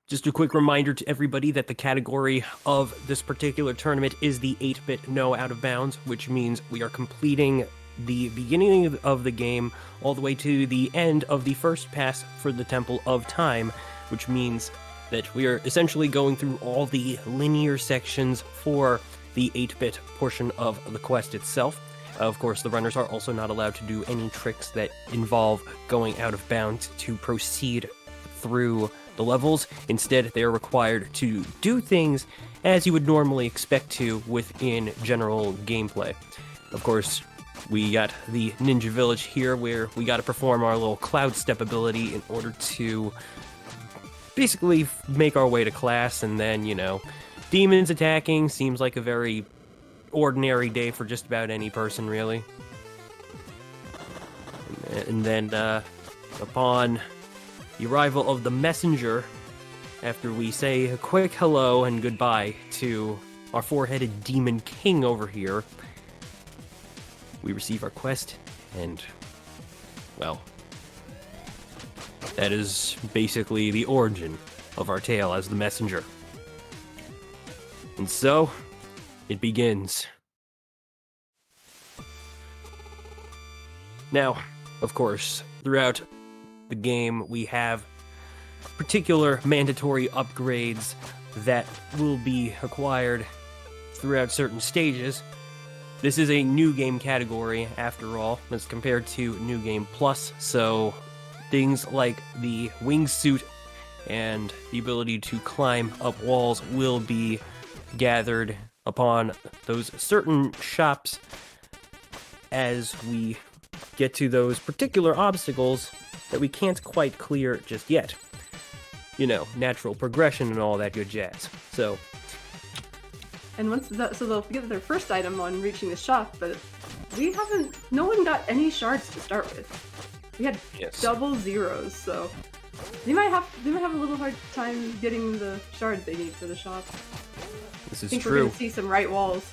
Just a quick reminder to everybody that the category of this particular tournament is the 8-bit no out of bounds, which means we are completing the beginning of the game all the way to the end of the first pass for the Temple of Time, which means that we are essentially going through all the linear sections for the 8-bit portion of the quest itself. Of course, the runners are also not allowed to do any tricks that involve going out of bounds to proceed through the levels. Instead, they are required to do things as you would normally expect to within general gameplay. Of course, we got the Ninja Village here where we got to perform our little cloud step ability in order to basically make our way to class, and then, you know, demons attacking seems like a very ordinary day for just about any person, really. And then, upon the arrival of the messenger, after we say a quick hello and goodbye to our four-headed demon king over here, we receive our quest, and, well, that is basically the origin of our tale as the messenger. And so, it begins. Now, of course, throughout the game, we have particular mandatory upgrades that will be acquired throughout certain stages. This is a new game category, after all, as compared to New Game Plus, so things like the wingsuit and the ability to climb up walls will be gathered upon those certain shops as we get to those particular obstacles that we can't quite clear just yet. You know, natural progression and all that good jazz. So, and so they'll get their first item on reaching the shop, but no one got any shards to start with. We had double zeros, so they might have a little hard time getting the shards they need for the shop. This is I think true. We're gonna see some right walls.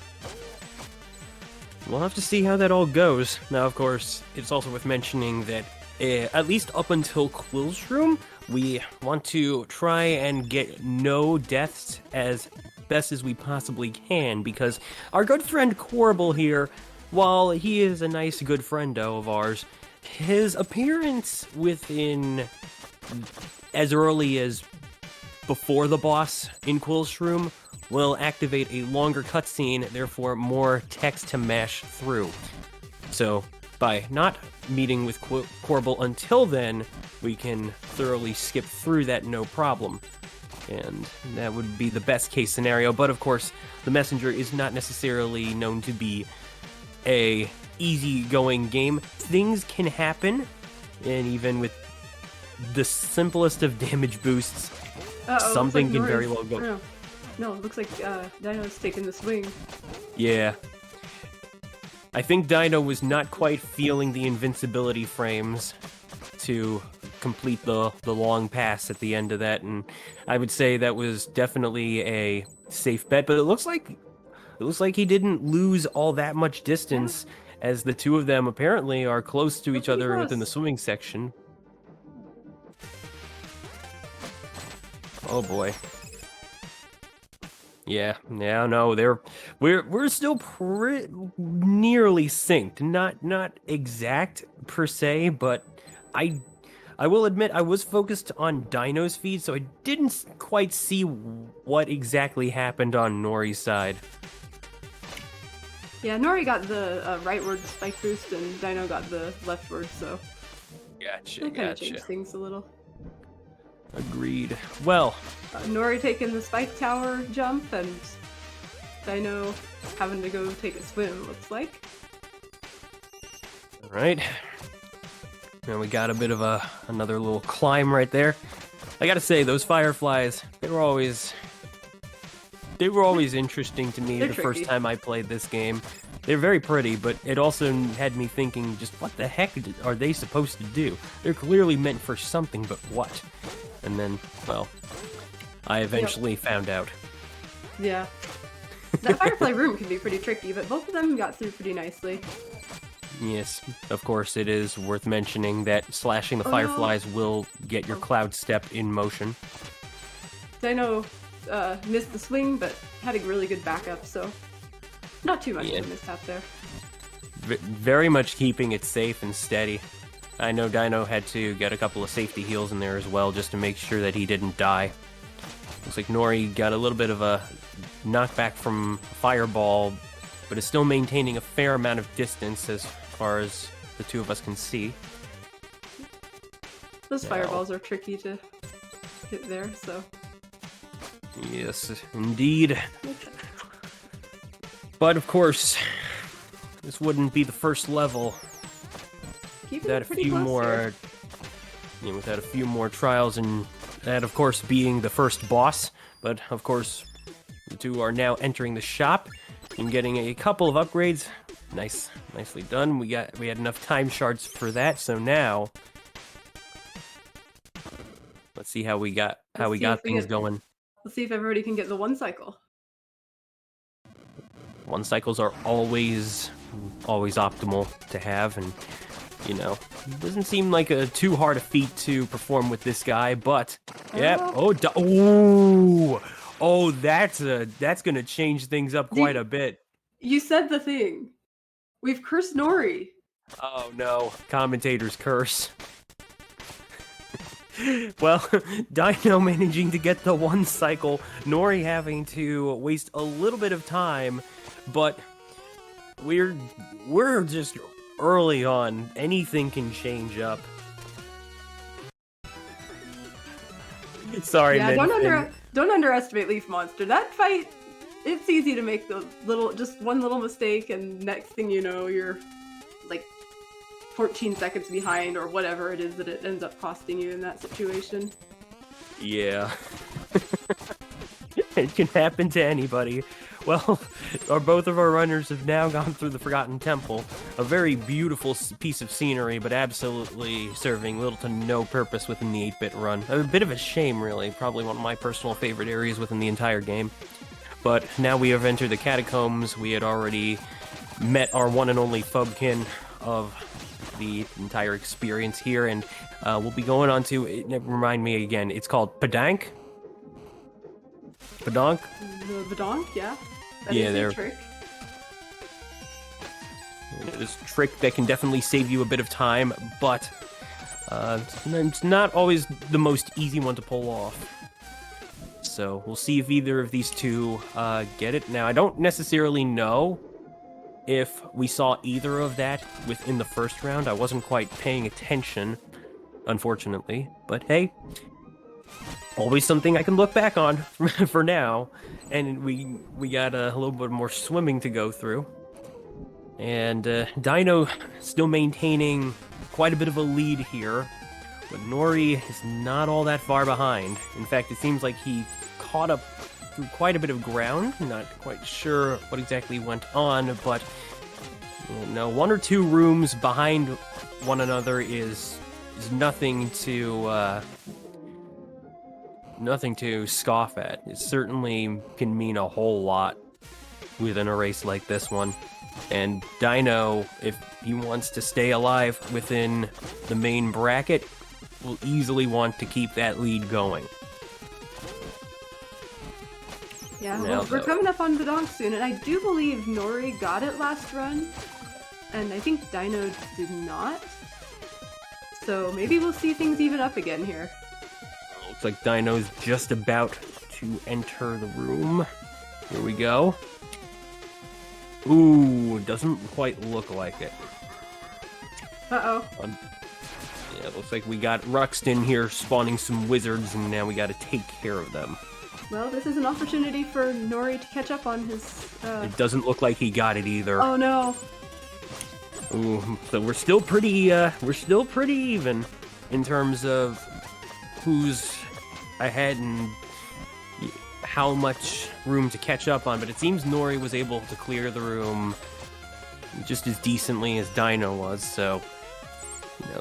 We'll have to see how that all goes. Now, of course, it's also worth mentioning that at least up until Quill's room, we want to try and get no deaths as best as we possibly can, because our good friend Corbel here, while he is a nice good friendo of ours, his appearance within as early as before the boss in Quill's room will activate a longer cutscene, therefore more text to mash through. So, by not meeting with Corbel until then, we can thoroughly skip through that no problem. And that would be the best case scenario, but of course, the Messenger is not necessarily known to be a easy-going game. Things can happen, and even with the simplest of damage boosts, something can very well go. No, it looks like Dino's taking the swing. Yeah. I think Dino was not quite feeling the invincibility frames to complete the long pass at the end of that, and I would say that was definitely a safe bet, but it looks like he didn't lose all that much distance, as the two of them apparently are close to each other within the swimming section. Oh boy. Yeah, no, we're still nearly synced. Not exact per se, but I will admit I was focused on Dino's feed, so I didn't quite see what exactly happened on Nori's side. Yeah, Nori got the rightward spike boost, and Dino got the leftward, so Gotcha. that kind of changed things a little. Agreed. Well, Nori taking the spike tower jump, and Dino having to go take a swim, looks like. Alright. Now we got a bit of another little climb right there. I gotta say, those fireflies, they were always interesting to me the first time I played this game. They're very pretty, but it also had me thinking, just what the heck are they supposed to do? They're clearly meant for something, but what? And then, well, I eventually found out. Yeah. That firefly room can be pretty tricky, but both of them got through pretty nicely. Yes, of course it is worth mentioning that slashing the fireflies will get your cloud step in motion. Dino missed the swing, but had a really good backup, so not too much of a mishap there. Very much keeping it safe and steady. I know Dino had to get a couple of safety heals in there as well, just to make sure that he didn't die. Looks like Nori got a little bit of a knockback from Fireball, but is still maintaining a fair amount of distance as far as the two of us can see. Those fireballs are tricky to hit there, so... Yes, indeed. But of course, this wouldn't be the first level without a few more, without a few more trials, and that, of course, being the first boss. But of course, the two are now entering the shop and getting a couple of upgrades. Nicely done. We had enough time shards for that. So now, let's see how we got things going. Let's see if everybody can get the one cycle. One cycles are always optimal to have, and it doesn't seem like too hard a feat to perform with this guy. But that's gonna change things up quite a bit. You said the thing. We've cursed Nori. Oh no, commentator's curse. Well, Dino managing to get the one cycle, Nori having to waste a little bit of time, but we're just early on. Anything can change up. Sorry, yeah, don't underestimate Leaf Monster. That fight, it's easy to make just one little mistake, and next thing you know, you're like 14 seconds behind, or whatever it is that it ends up costing you in that situation. Yeah. It can happen to anybody. Well, both of our runners have now gone through the Forgotten Temple. A very beautiful piece of scenery, but absolutely serving little to no purpose within the 8-bit run. A bit of a shame, really. Probably one of my personal favorite areas within the entire game. But now we have entered the Catacombs. We had already met our one and only Phobkin of the entire experience here, and we'll be going on to, remind me again, it's called Padank? Padonk? The Badonk, yeah. That yeah, is a trick. It's a trick that can definitely save you a bit of time, but it's not always the most easy one to pull off. So we'll see if either of these two get it. Now, I don't necessarily know if we saw either of that within the first round. I wasn't quite paying attention, unfortunately. But hey, always something I can look back on for now. And we got a little bit more swimming to go through. And Dino still maintaining quite a bit of a lead here. But Nori is not all that far behind. In fact, it seems like he caught up through quite a bit of ground. Not quite sure what exactly went on, but one or two rooms behind one another is nothing to scoff at. It certainly can mean a whole lot within a race like this one. And Dino, if he wants to stay alive within the main bracket, will easily want to keep that lead going. Yeah, well, we're coming up on Badonk soon, and I do believe Nori got it last run, and I think Dino did not. So maybe we'll see things even up again here. Looks like Dino's just about to enter the room. Here we go. Ooh, doesn't quite look like it. Uh-oh. Yeah, looks like we got Ruxton here spawning some wizards, and now we gotta take care of them. Well, this is an opportunity for Nori to catch up on his, It doesn't look like he got it either. Oh no. Ooh, so we're still pretty even in terms of who's ahead and how much room to catch up on, but it seems Nori was able to clear the room just as decently as Dino was, so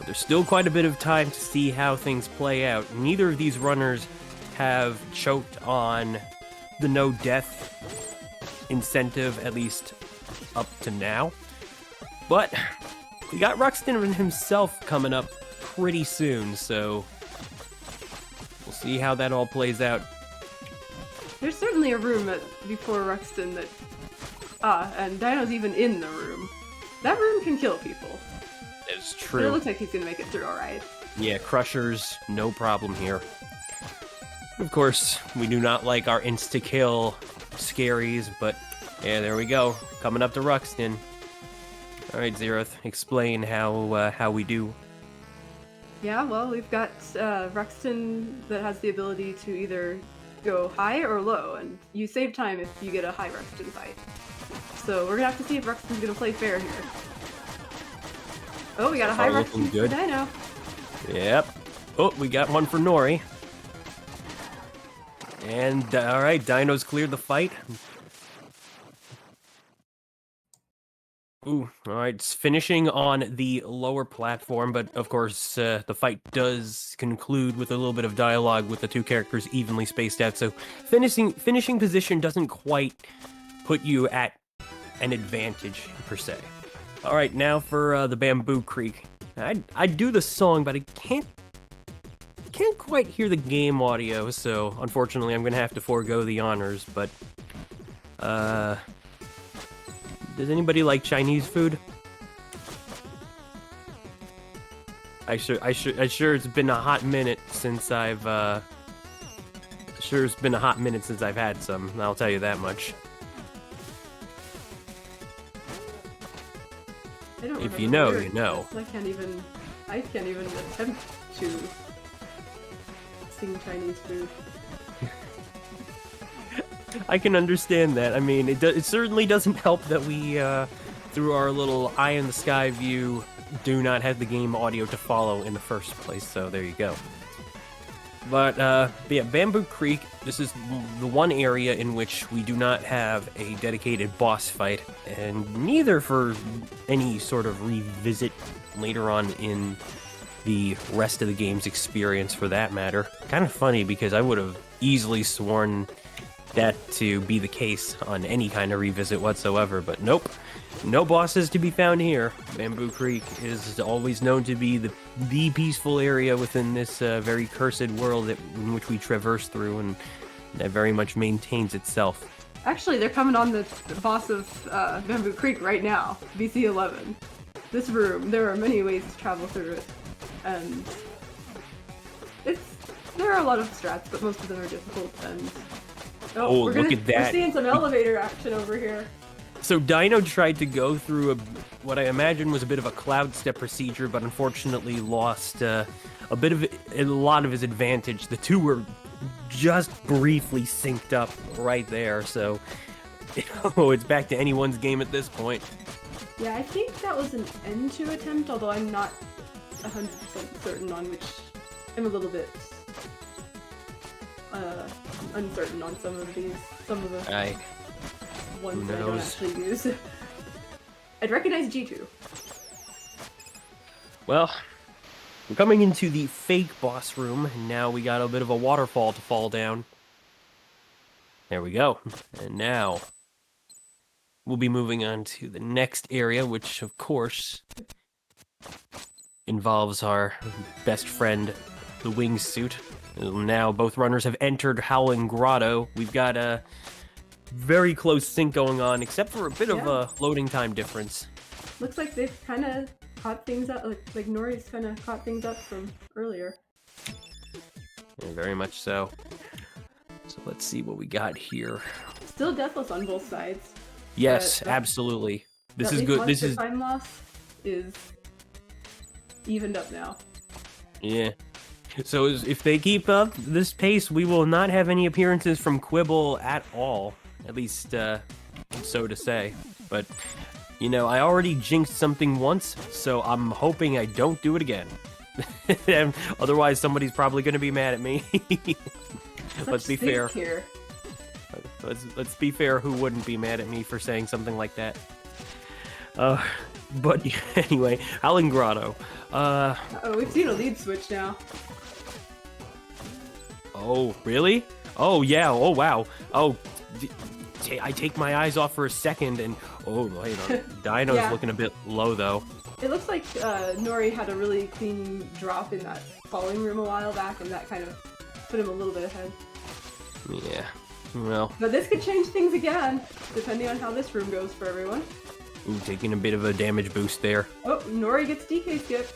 there's still quite a bit of time to see how things play out. Neither of these runners have choked on the no death incentive, at least up to now. But we got Ruxton himself coming up pretty soon, so we'll see how that all plays out. There's certainly a room before Ruxton that... and Dino's even in the room. That room can kill people. It's true. But it looks like he's gonna make it through alright. Yeah, crushers, no problem here. Of course, we do not like our insta-kill scaries, but yeah, there we go. Coming up to Ruxton. Alright, Zeroth, explain how we do. Yeah, well, we've got Ruxton that has the ability to either go high or low, and you save time if you get a high Ruxton fight. So we're gonna have to see if Ruxton's gonna play fair here. Oh, we got a high Ruxton for Dino. Yep. Oh, we got one for Nori. And, alright, Dino's cleared the fight. Ooh, alright, it's finishing on the lower platform, but of course, the fight does conclude with a little bit of dialogue with the two characters evenly spaced out, so finishing position doesn't quite put you at an advantage, per se. Alright, now for the Bamboo Creek. I do the song, but I can't quite hear the game audio, so unfortunately I'm gonna have to forego the honors, but does anybody like Chinese food? I sure it's been a hot minute since I've had some, I'll tell you that much. If you know, you know. I can't even attempt to sing Chinese food. I can understand that. I mean, it certainly doesn't help that we, through our little eye-in-the-sky view, do not have the game audio to follow in the first place, so there you go. But, yeah, Bamboo Creek, this is the one area in which we do not have a dedicated boss fight, and neither for any sort of revisit later on in the rest of the game's experience, for that matter. Kind of funny, because I would have easily sworn that to be the case on any kind of revisit whatsoever, but nope. No bosses to be found here. Bamboo Creek is always known to be the peaceful area within this very cursed world in which we traverse through, and that very much maintains itself. Actually, they're coming on the boss of Bamboo Creek right now, BC11. This room, there are many ways to travel through it, and there are a lot of strats, but most of them are difficult, and... Oh, look at that. We're seeing some elevator action over here. So Dino tried to go through what I imagine was a bit of a cloud step procedure, but unfortunately lost a lot of his advantage. The two were just briefly synced up right there, so it's back to anyone's game at this point. Yeah, I think that was an N2 attempt, although I'm not 100% certain on which. I'm a little bit uncertain on some of the ones that I don't actually use. I'd recognize G2. Well, we're coming into the fake boss room, and now we got a bit of a waterfall to fall down. There we go. And now we'll be moving on to the next area, which of course involves our best friend, the wingsuit. Now both runners have entered Howling Grotto. We've got a very close sync going on, except for a bit of a loading time difference. Looks like they've kind of caught things up, like Nori's kind of caught things up from earlier. Yeah, very much so. So let's see what we got here. Still deathless on both sides. Yes, absolutely. This is good. This is time loss is evened up now. Yeah. So if they keep up this pace, we will not have any appearances from Quibble at all. At least, so to say. But, you know, I already jinxed something once, so I'm hoping I don't do it again. Otherwise, somebody's probably going to be mad at me. Let's be fair. Here. Let's be fair. Who wouldn't be mad at me for saying something like that? But anyway, Howling Grotto. We've seen a lead switch now. Oh, really? Oh, yeah. Oh, wow. Oh, I take my eyes off for a second, and oh, wait, Dino's looking a bit low, though. It looks like Nori had a really clean drop in that falling room a while back, and that kind of put him a little bit ahead. Yeah. Well. But this could change things again, depending on how this room goes for everyone. Ooh, taking a bit of a damage boost there. Oh, Nori gets DK skip.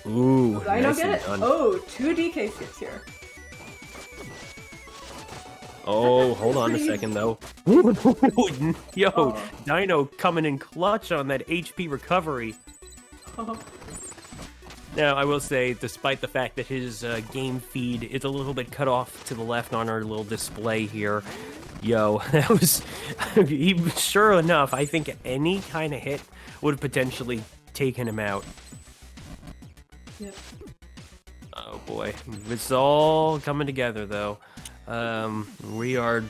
Ooh, I don't get it. Done. Oh, 2 DK skips here. Oh, hold on a second, though. Yo, Dino coming in clutch on that HP recovery. Now, I will say, despite the fact that his game feed is a little bit cut off to the left on our little display here, yo, that was... sure enough, I think any kind of hit would have potentially taken him out. Yep. Oh boy, it's all coming together, though. We are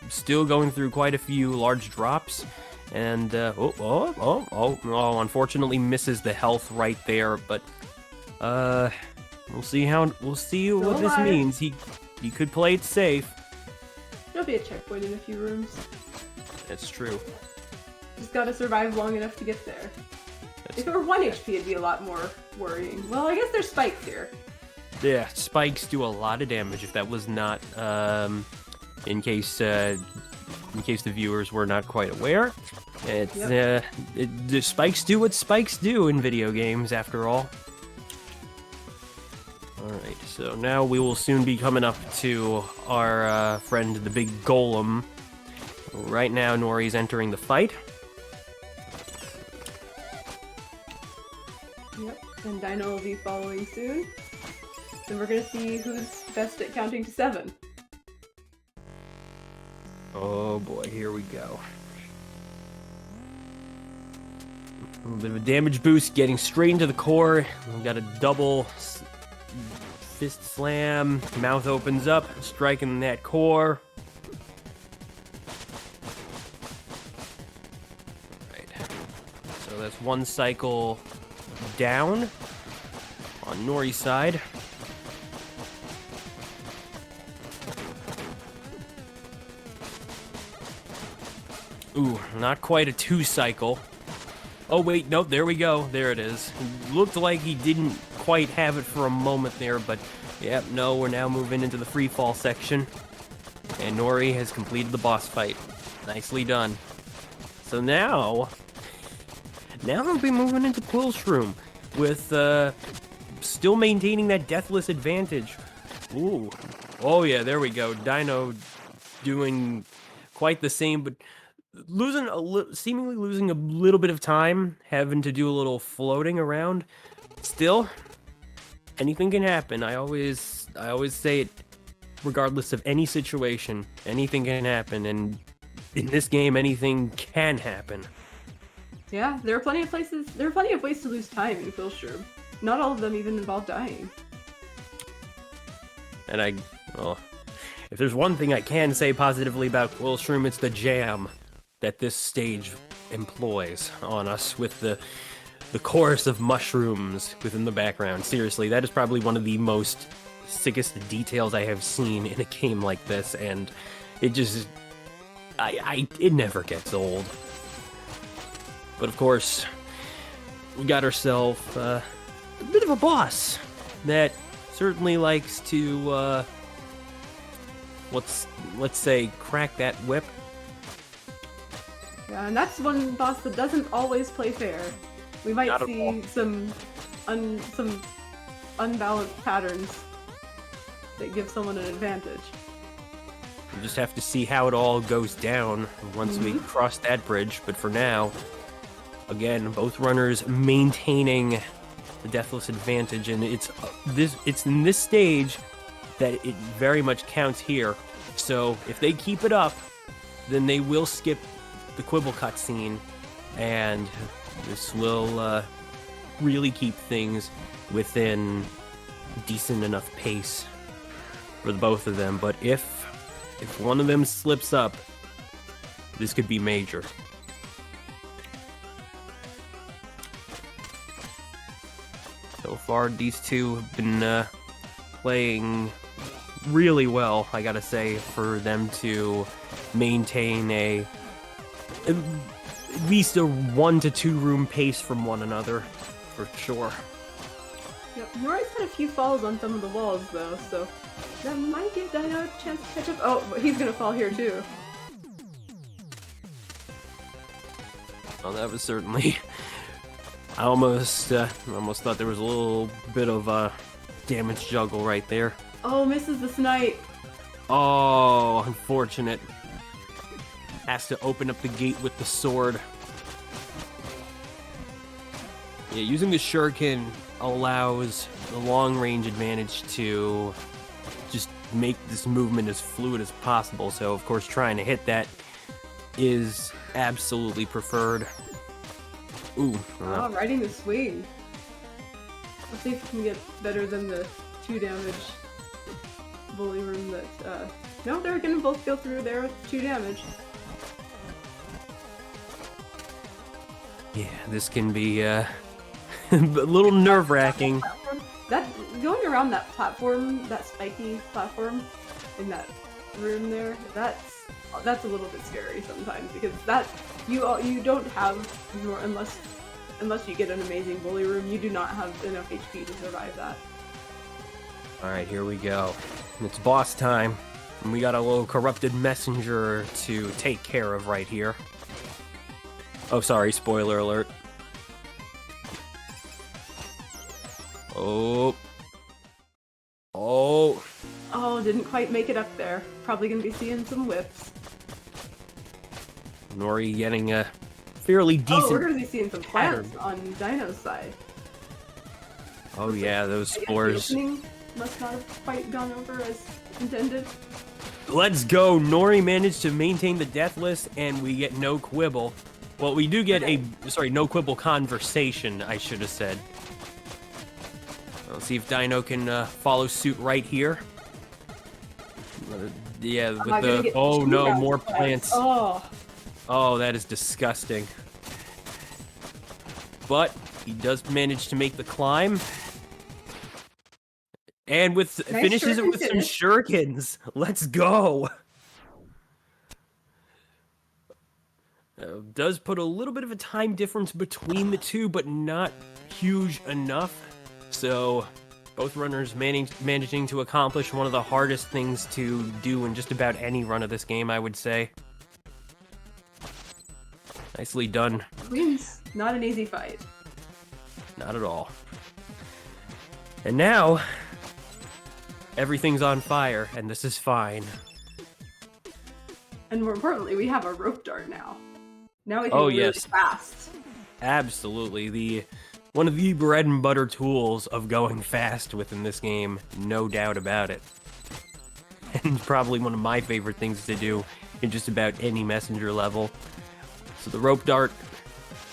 still going through quite a few large drops, and unfortunately misses the health right there. But we'll see what this means. He could play it safe. There'll be a checkpoint in a few rooms. That's true. Just gotta survive long enough to get there. If it were 1 HP, it'd be a lot more worrying. Well, I guess there's spikes here. Yeah, spikes do a lot of damage. If that was not, in case the viewers were not quite aware, it's the spikes do what spikes do in video games. After all. All right, so now we will soon be coming up to our friend, the big golem. Right now, Nori's entering the fight. Yep, and Dino will be following soon. And we're gonna see who's best at counting to 7. Oh boy, here we go. A little bit of a damage boost, getting straight into the core. We've got a double fist slam. Mouth opens up, striking that core. Right. So that's 1 cycle down on Nori's side. Ooh, not quite a 2 cycle. Oh wait, nope, there we go. There it is. Looked like he didn't quite have it for a moment there, but yep, no, we're now moving into the free fall section. And Nori has completed the boss fight. Nicely done. So now we'll be moving into Quill's room with still maintaining that deathless advantage. Ooh. Oh yeah, there we go. Dino doing quite the same, but seemingly losing a little bit of time, having to do a little floating around. Still, anything can happen. I always say it, regardless of any situation, anything can happen, and in this game, anything can happen. Yeah, there are plenty of ways to lose time in Quill's room. Not all of them even involve dying. And if there's one thing I can say positively about Quill's room, it's the jam that this stage employs on us with the chorus of mushrooms within the background. Seriously, that is probably one of the most sickest details I have seen in a game like this, and it just... it never gets old. But of course, we got ourselves a bit of a boss that certainly likes to, let's say, crack that whip. Yeah, and that's one boss that doesn't always play fair. We might see some unbalanced patterns that give someone an advantage. We'll just have to see how it all goes down once we cross that bridge. But for now, again, both runners maintaining the deathless advantage, and it's in this stage that it very much counts here. So if they keep it up, then they will skip the Quibble cutscene, and this will really keep things within decent enough pace for the both of them. But if one of them slips up, this could be major. So far, these two have been playing really well, I gotta say, for them to maintain at least a 1 to 2 room pace from one another, for sure. Yep, Nori's had a few falls on some of the walls though, so that might give Dino a chance to catch up. Oh, but he's gonna fall here too. Well, that was certainly... I almost thought there was a little bit of damage juggle right there. Oh, misses the snipe. Oh, unfortunate. Has to open up the gate with the sword. Yeah, using the shuriken allows the long-range advantage to just make this movement as fluid as possible. So, of course, trying to hit that is absolutely preferred. Ooh. Oh, riding the swing. Let's see if we can get better than the 2 damage bully room that, no, they're gonna both go through there with 2 damage. Yeah, this can be, a little nerve-wracking. That, going around that platform, that spiky platform in that room there, that's a little bit scary sometimes, because that, you don't have, unless you get an amazing bully room, you do not have enough HP to survive that. Alright, here we go. It's boss time. And we got a little corrupted messenger to take care of right here. Oh, sorry, spoiler alert. Oh. Oh. Oh, didn't quite make it up there. Probably gonna be seeing some whips. Nori getting a fairly decent... Oh, we're gonna be seeing some plants on Dino's side. Oh yeah, those spores. Must not have quite gone over as intended. Let's go! Nori managed to maintain the death list, and we get no quibble. Well, we do get no quibble conversation, I should have said. Let's see if Dino can follow suit right here. Yeah, with the... Oh no, more plants. Oh, that is disgusting. But he does manage to make the climb. And finishes it with some shurikens. Let's go. Does put a little bit of a time difference between the two, but not huge enough. So both runners managing to accomplish one of the hardest things to do in just about any run of this game, I would say. Nicely done. Queen's not an easy fight. Not at all. And now, everything's on fire, and this is fine. And more importantly, we have a rope dart now. Now we can move really fast. Absolutely. One of the bread and butter tools of going fast within this game, no doubt about it. And probably one of my favorite things to do in just about any messenger level. So the rope dart,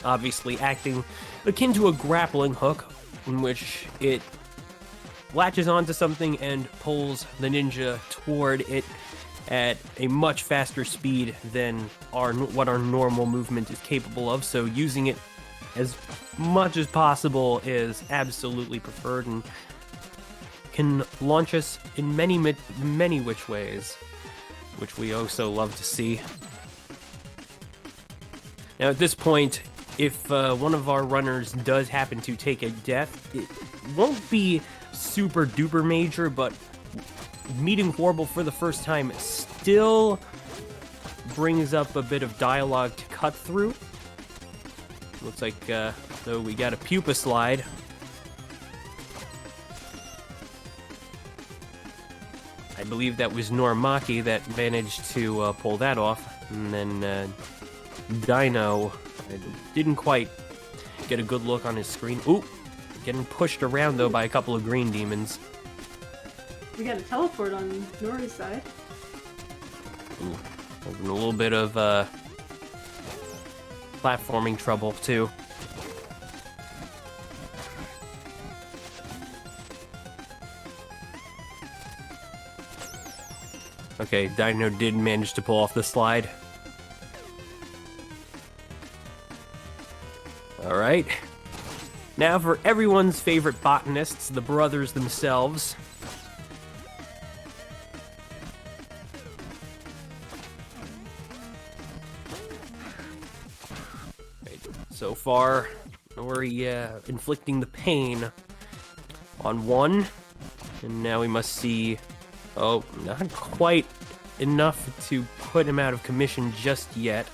obviously acting akin to a grappling hook, in which it latches onto something and pulls the ninja toward it at a much faster speed than what our normal movement is capable of. So using it as much as possible is absolutely preferred and can launch us in many which ways, which we also love to see. Now at this point, if one of our runners does happen to take a death, it won't be super duper major, but meeting Horrible for the first time still brings up a bit of dialogue to cut through. Looks like though we got a pupa slide. I believe that was Norimaki that managed to pull that off, and then Dino didn't quite get a good look on his screen. Ooh, getting pushed around though by a couple of green demons. We got a teleport on Nori's side. Ooh, having a little bit of platforming trouble too. Okay, Dino did manage to pull off the slide. Alright. Now for everyone's favorite botanists, the brothers themselves. So far, Nori inflicting the pain. on 1. And now we must see... Oh, not quite enough to put him out of commission just yet.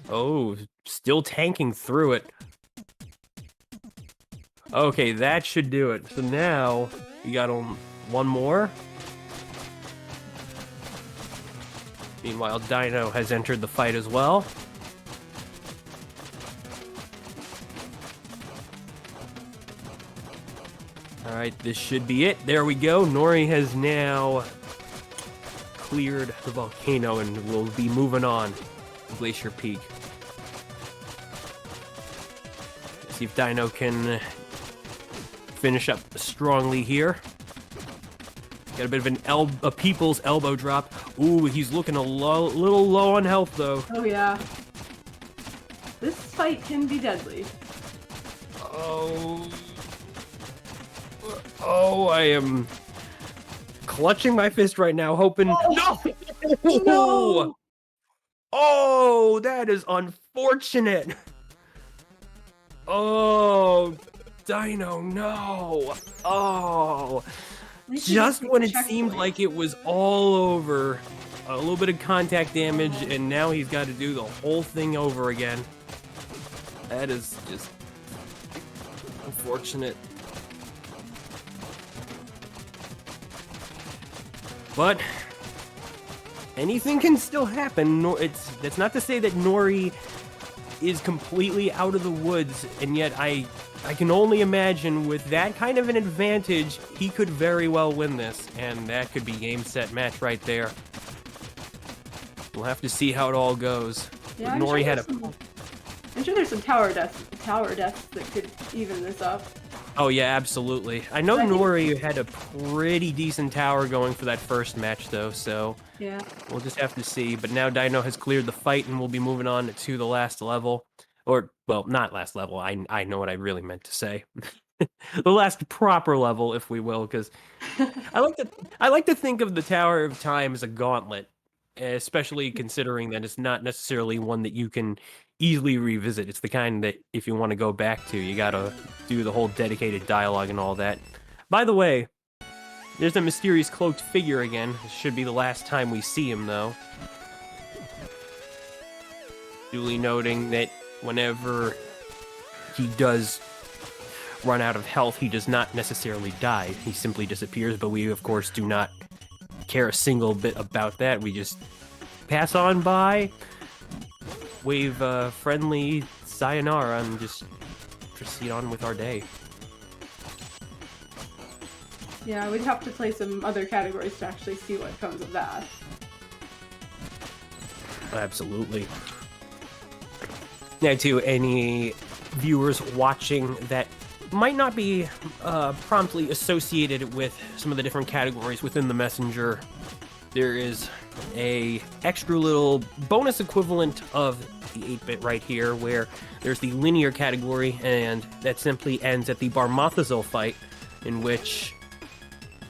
Oh, still tanking through it. Okay, that should do it. So now, we got one more. Meanwhile, Dino has entered the fight as well. Alright, this should be it. There we go. Nori has now cleared the volcano and will be moving on to Glacier Peak. Let's see if Dino can finish up strongly here. Got a bit of a people's elbow drop. Ooh, he's looking a little low on health, though. Oh, yeah. This fight can be deadly. Oh, I am clutching my fist right now, hoping... Oh. No! No! Oh, that is unfortunate. Oh, Dino, no. Oh... Just when it seemed like it was all over, a little bit of contact damage, and now he's got to do the whole thing over again. That is just unfortunate. But anything can still happen. That's not to say that Nori is completely out of the woods, and yet I can only imagine with that kind of an advantage, he could very well win this, and that could be game, set, match right there. We'll have to see how it all goes. Yeah, I'm sure there's some tower deaths that could even this up. Oh yeah, absolutely. I know Nori had a pretty decent tower going for that first match, though, so yeah, we'll just have to see. But now Dino has cleared the fight, and we'll be moving on to the last level. Or, well, not last level. I know what I really meant to say. The last proper level, if we will, because I like to think of the Tower of Time as a gauntlet, especially considering that it's not necessarily one that you can easily revisit. It's the kind that if you want to go back to, you gotta do the whole dedicated dialogue and all that. By the way, there's a mysterious cloaked figure again. This should be the last time we see him, though. Duly noting that whenever he does run out of health, he does not necessarily die. He simply disappears, but we, of course, do not care a single bit about that. We just pass on by, wave a friendly sayonara, and just proceed on with our day. Yeah, we'd have to play some other categories to actually see what comes of that. Absolutely. Now, to any viewers watching that might not be promptly associated with some of the different categories within the Messenger, there is a extra little bonus equivalent of the 8-bit right here, where there's the linear category, and that simply ends at the Barmathazil fight, in which,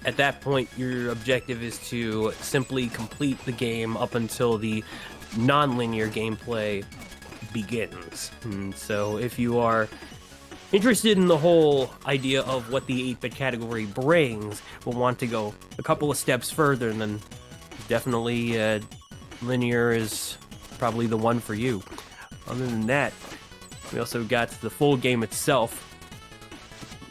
at that point, your objective is to simply complete the game up until the non-linear gameplay begins. And so if you are interested in the whole idea of what the 8-bit category brings, will want to go a couple of steps further, and then definitely linear is probably the one for you. Other than that, we also got the full game itself,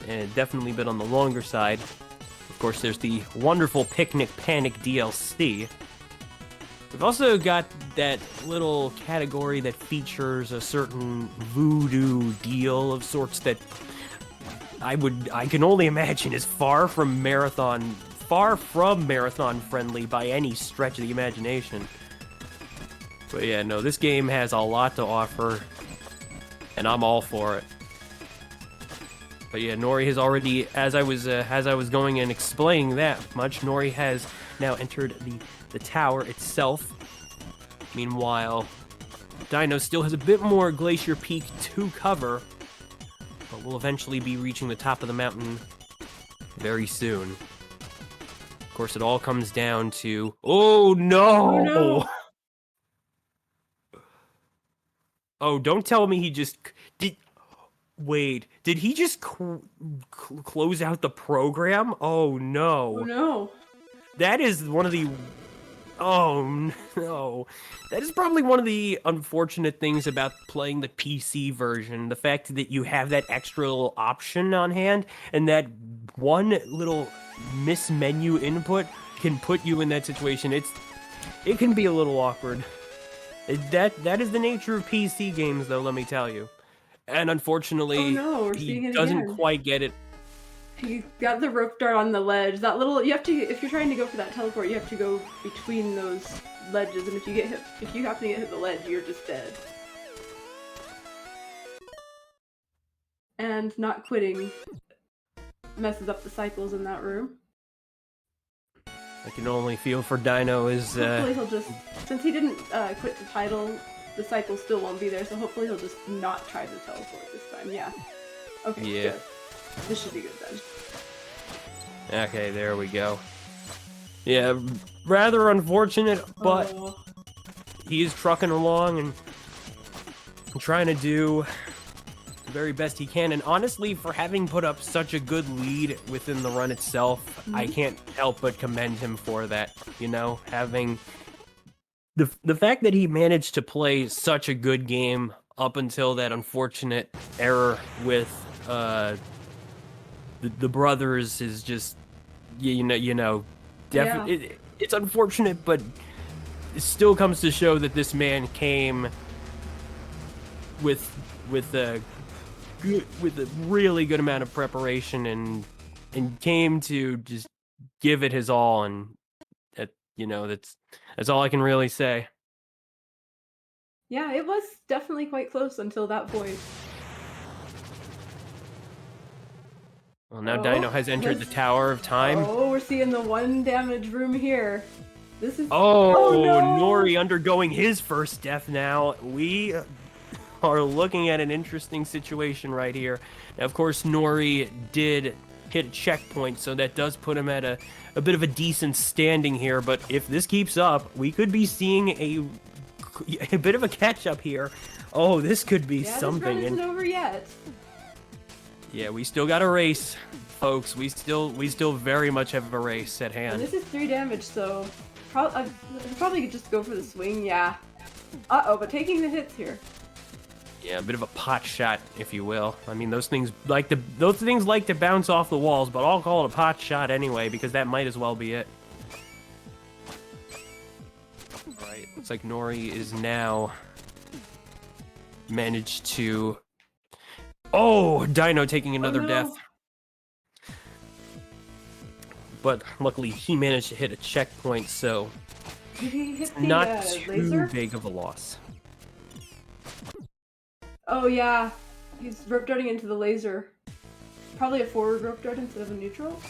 and definitely a bit on the longer side. Of course, there's the wonderful Picnic Panic DLC. We've also got that little category that features a certain voodoo deal of sorts that I can only imagine is far from marathon friendly by any stretch of the imagination. But yeah, no, this game has a lot to offer, and I'm all for it. But yeah, Nori has already, as I was going and explaining that much, Nori has now entered the tower itself. Meanwhile, Dino still has a bit more Glacier Peak to cover, but will eventually be reaching the top of the mountain very soon. Of course, it all comes down to... Oh no! Oh, no. Oh, don't tell me he just did. Wait, did he just close out the program? Oh no. Oh no. That is one of the. Oh no. That is probably one of the unfortunate things about playing the PC version. The fact that you have that extra little option on hand, and that one little menu input can put you in that situation. It can be a little awkward. That is the nature of PC games, though, let me tell you. And unfortunately, oh no, we're he seeing it doesn't again. quite get it. You got the rope dart on the ledge. That little, you have to, if you're trying to go for that teleport, you have to go between those ledges, and if you get hit, if you happen to get hit the ledge, you're just dead. And not quitting messes up the cycles in that room. I can only feel for Dino is. Hopefully he'll just, since he didn't quit the title, the cycle still won't be there. So hopefully he'll just not try to teleport this time. Yeah. Okay. Yeah. Good. This should be good then. Okay, there we go. Yeah, rather unfortunate, but he is trucking along and trying to do the very best he can. And honestly, for having put up such a good lead within the run itself, I can't help but commend him for that. You know, having the fact that he managed to play such a good game up until that unfortunate error with the brothers is just definitely it's unfortunate, but it still comes to show that this man came with a really good amount of preparation and came to just give it his all, and that's all I can really say. Yeah, it was definitely quite close until that point. Well, now Dino has entered the Tower of Time. Oh, we're seeing the 1 damage room here. This is... Oh, no! Nori undergoing his first death now. We are looking at an interesting situation right here. Now, of course, Nori did hit a checkpoint, so that does put him at a bit of a decent standing here. But if this keeps up, we could be seeing a bit of a catch-up here. Oh, this could be something. This run isn't over yet. Yeah, we still got a race, folks. We still very much have a race at hand. And this is 3 damage, so probably could just go for the swing. Yeah. But taking the hits here. Yeah, a bit of a pot shot, if you will. I mean, those things like to bounce off the walls, but I'll call it a pot shot anyway because that might as well be it. All right, looks like Nori is now managed to. Oh, Dino taking another death. But luckily he managed to hit a checkpoint, so did he hit the, not too laser? Big of a loss. Oh yeah, he's rope darting into the laser. Probably a forward rope dart instead of a neutral.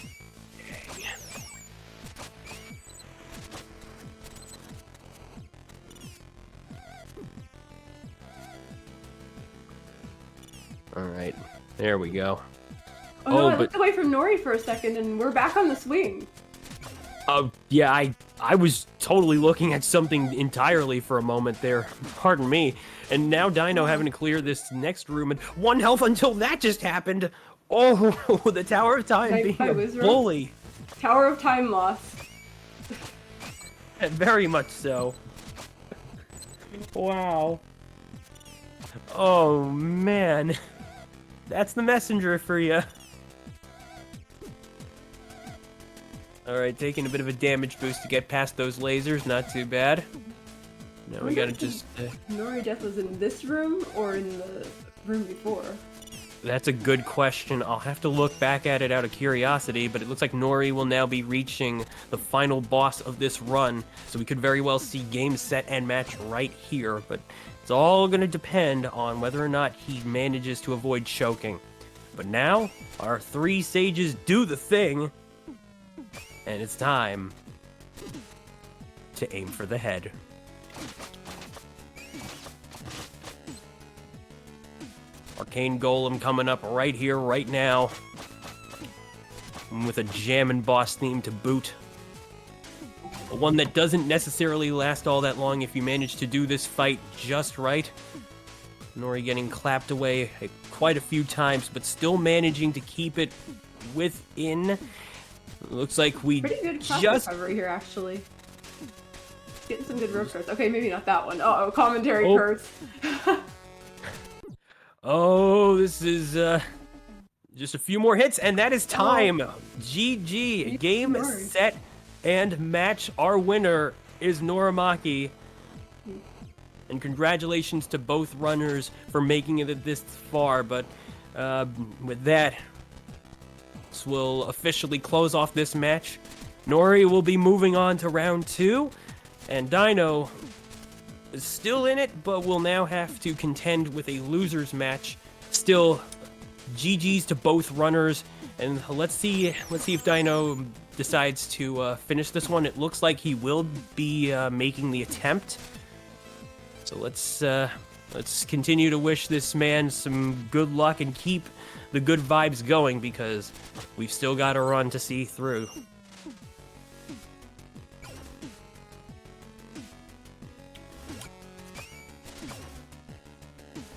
Alright, there we go. Oh no, I looked away from Nori for a second and we're back on the swing. Yeah, I was totally looking at something entirely for a moment there. Pardon me. And now Dino having to clear this next room, and 1 health until that just happened. Oh, the Tower of Time being a bully. Tower of Time loss. Very much so. Wow. Oh, man. That's the messenger for you. Alright, taking a bit of a damage boost to get past those lasers. Not too bad. Now we gotta just... Nori death was in this room or in the room before? That's a good question. I'll have to look back at it out of curiosity, but it looks like Nori will now be reaching the final boss of this run, so we could very well see game, set, and match right here, but it's all going to depend on whether or not he manages to avoid choking. But now, our 3 sages do the thing, and it's time to aim for the head. Arcane Golem coming up right here, right now. With a Jammin' Boss theme to boot. One that doesn't necessarily last all that long if you manage to do this fight just right. Nori getting clapped away quite a few times, but still managing to keep it within. Looks like we pretty good clap recovery here, actually. Getting some good rope curse. Okay, maybe not that one. Uh-oh, commentary curse. Oh, this is just a few more hits, and that is time. GG. Game, set, and match. Our winner is Norimaki. And congratulations to both runners for making it this far. But with that, this will officially close off this match. Nori will be moving on to round 2. And Dino is still in it, but will now have to contend with a loser's match. Still, GG's to both runners. And let's see if Dino decides to finish this one. It looks like he will be making the attempt. So let's continue to wish this man some good luck and keep the good vibes going, because we've still got a run to see through.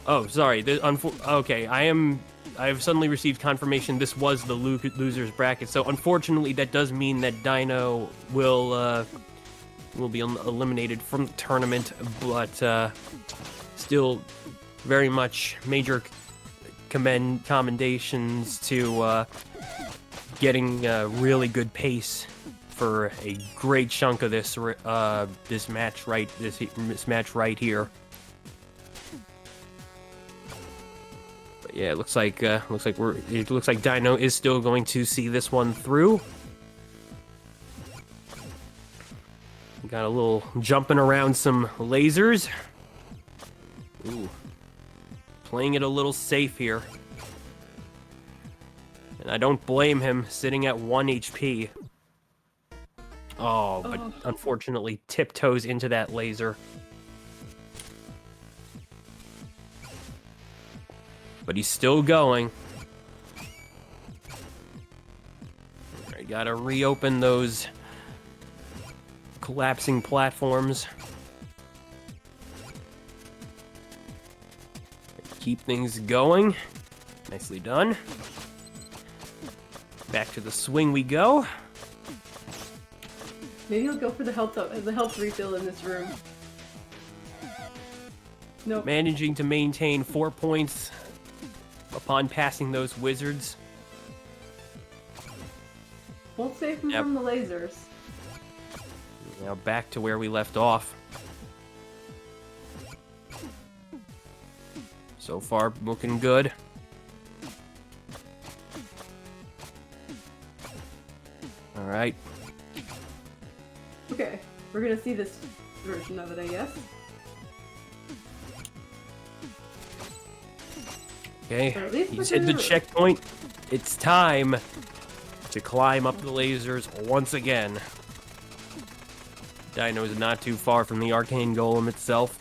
Oh, sorry. Okay, I've suddenly received confirmation this was the loser's bracket. So unfortunately, that does mean that Dino will be eliminated from the tournament, but still very much major commendations to getting really good pace for a great chunk of this match right here. But yeah, it looks like Dino is still going to see this one through. Got a little jumping around some lasers. Ooh. Playing it a little safe here. And I don't blame him, sitting at 1 HP. Oh, but unfortunately tiptoes into that laser. But he's still going. I gotta reopen those collapsing platforms. Keep things going. Nicely done. Back to the swing we go. Maybe he'll go for the health refill in this room. Nope. Managing to maintain 4 points upon passing those wizards. Won't save him from the lasers. Now back to where we left off. So far, looking good. All right. Okay, we're gonna see this version of it, I guess. Okay, he's hit the checkpoint. It's time to climb up the lasers once again. Dino is not too far from the arcane golem itself.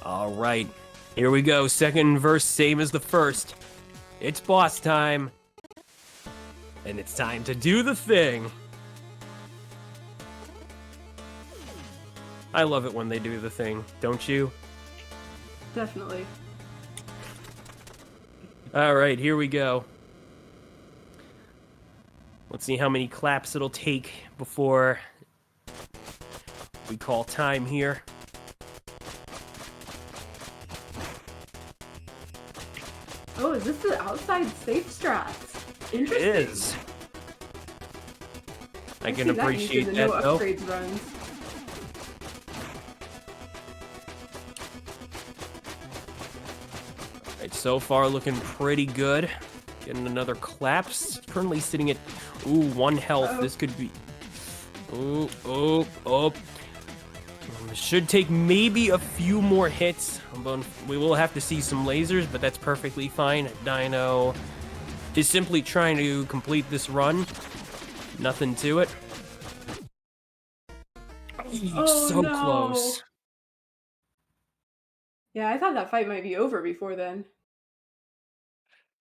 All right, here we go. Second verse, same as the first. It's boss time. And it's time to do the thing. I love it when they do the thing, don't you? Definitely. All right, here we go. Let's see how many claps it'll take before we call time here. Oh, is this the outside safe strats? Interesting. It is. I can appreciate that, no though. Upgrades runs. Alright, so far looking pretty good. Getting another collapse. Currently sitting at, 1 health. This could be... Should take maybe a few more hits. We will have to see some lasers, but that's perfectly fine. Dino is simply trying to complete this run. Nothing to it. So no. close. Yeah, I thought that fight might be over before then.